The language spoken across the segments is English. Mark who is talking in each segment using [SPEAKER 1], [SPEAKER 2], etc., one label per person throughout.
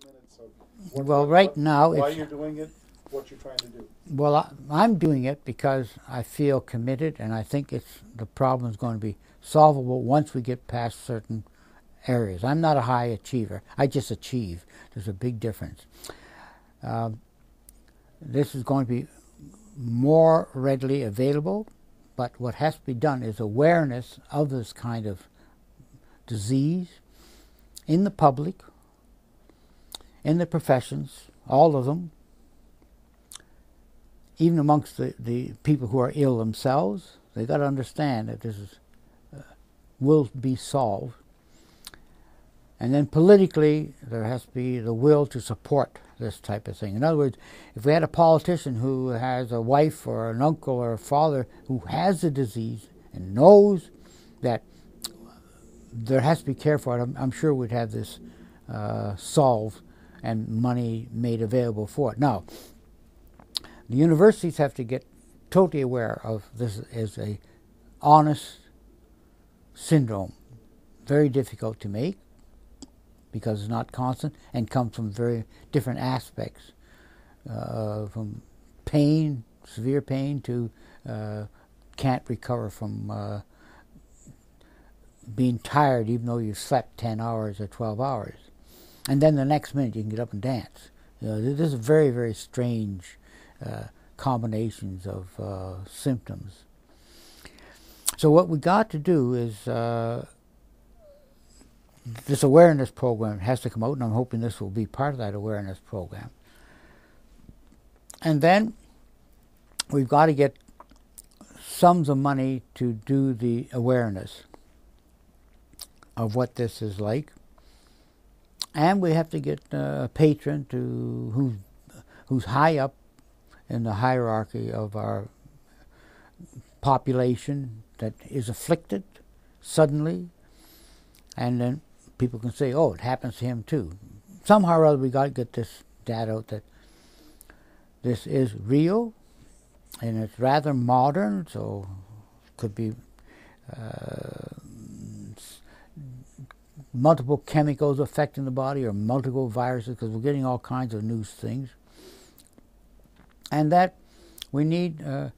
[SPEAKER 1] minutes of
[SPEAKER 2] Well, right now,
[SPEAKER 1] why you're doing it, what you're trying to do.
[SPEAKER 2] well, I'm doing it because I feel committed, and I think the problem is going to be solvable once we get past certain areas. I'm not a high achiever. I just achieve. There's a big difference. This is going to be more readily available, but what has to be done is awareness of this kind of disease in the public, in the professions, all of them, even amongst the people who are ill themselves. They've got to understand that this will be solved. And then politically, there has to be the will to support this type of thing. In other words, if we had a politician who has a wife or an uncle or a father who has the disease and knows that there has to be care for it, I'm sure we'd have this solved and money made available for it. Now, the universities have to get totally aware of this as a honest syndrome, very difficult to make because it's not constant and comes from very different aspects, from pain, severe pain, to can't recover from being tired even though you've slept 10 hours or 12 hours. And then the next minute you can get up and dance. This is very, very strange combinations of symptoms. So what we got to do is this awareness program has to come out, and I'm hoping this will be part of that awareness program. And then we've got to get sums of money to do the awareness of what this is like. And we have to get a patron who's high up in the hierarchy of our population that is afflicted suddenly, and then people can say, oh, it happens to him too. Somehow or other we got to get this data out that this is real, and it's rather modern, so it could be multiple chemicals affecting the body or multiple viruses, because we're getting all kinds of new things. And that we need a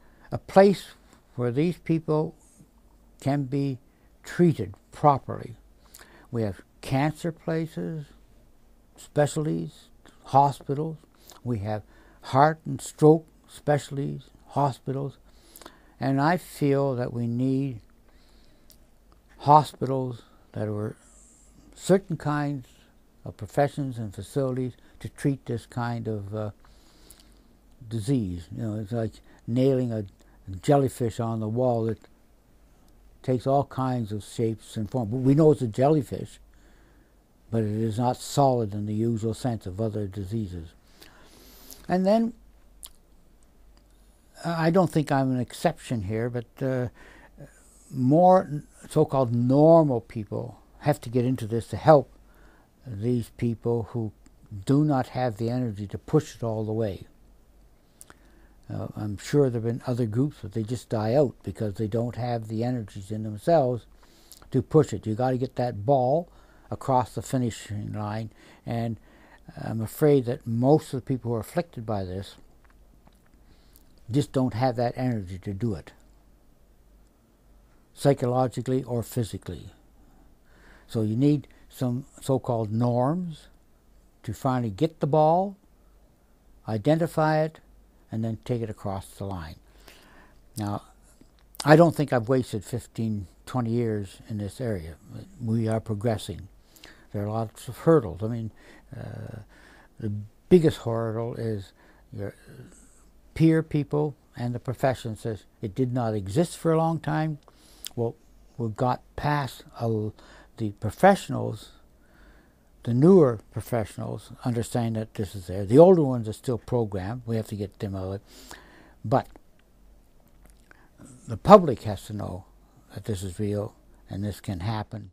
[SPEAKER 2] place where these people can be treated properly. We have cancer places, specialties, hospitals. We have heart and stroke specialties, hospitals. And I feel that we need hospitals that are certain kinds of professions and facilities to treat this kind of disease. It's like nailing a jellyfish on the wall. It takes all kinds of shapes and forms. But we know it's a jellyfish, but it is not solid in the usual sense of other diseases. And then, I don't think I'm an exception here, but more so-called normal people have to get into this to help these people who do not have the energy to push it all the way. I'm sure there have been other groups, but they just die out because they don't have the energies in themselves to push it. You got to get that ball across the finishing line, and I'm afraid that most of the people who are afflicted by this just don't have that energy to do it, psychologically or physically. So you need some so-called norms to finally get the ball, identify it, and then take it across the line. Now, I don't think I've wasted 15, 20 years in this area. We are progressing. There are lots of hurdles. I mean, the biggest hurdle is your peer people and the profession says it did not exist for a long time. Well, we got past the professionals, the newer professionals understand that this is there. The older ones are still programmed. We have to get them out. But the public has to know that this is real and this can happen.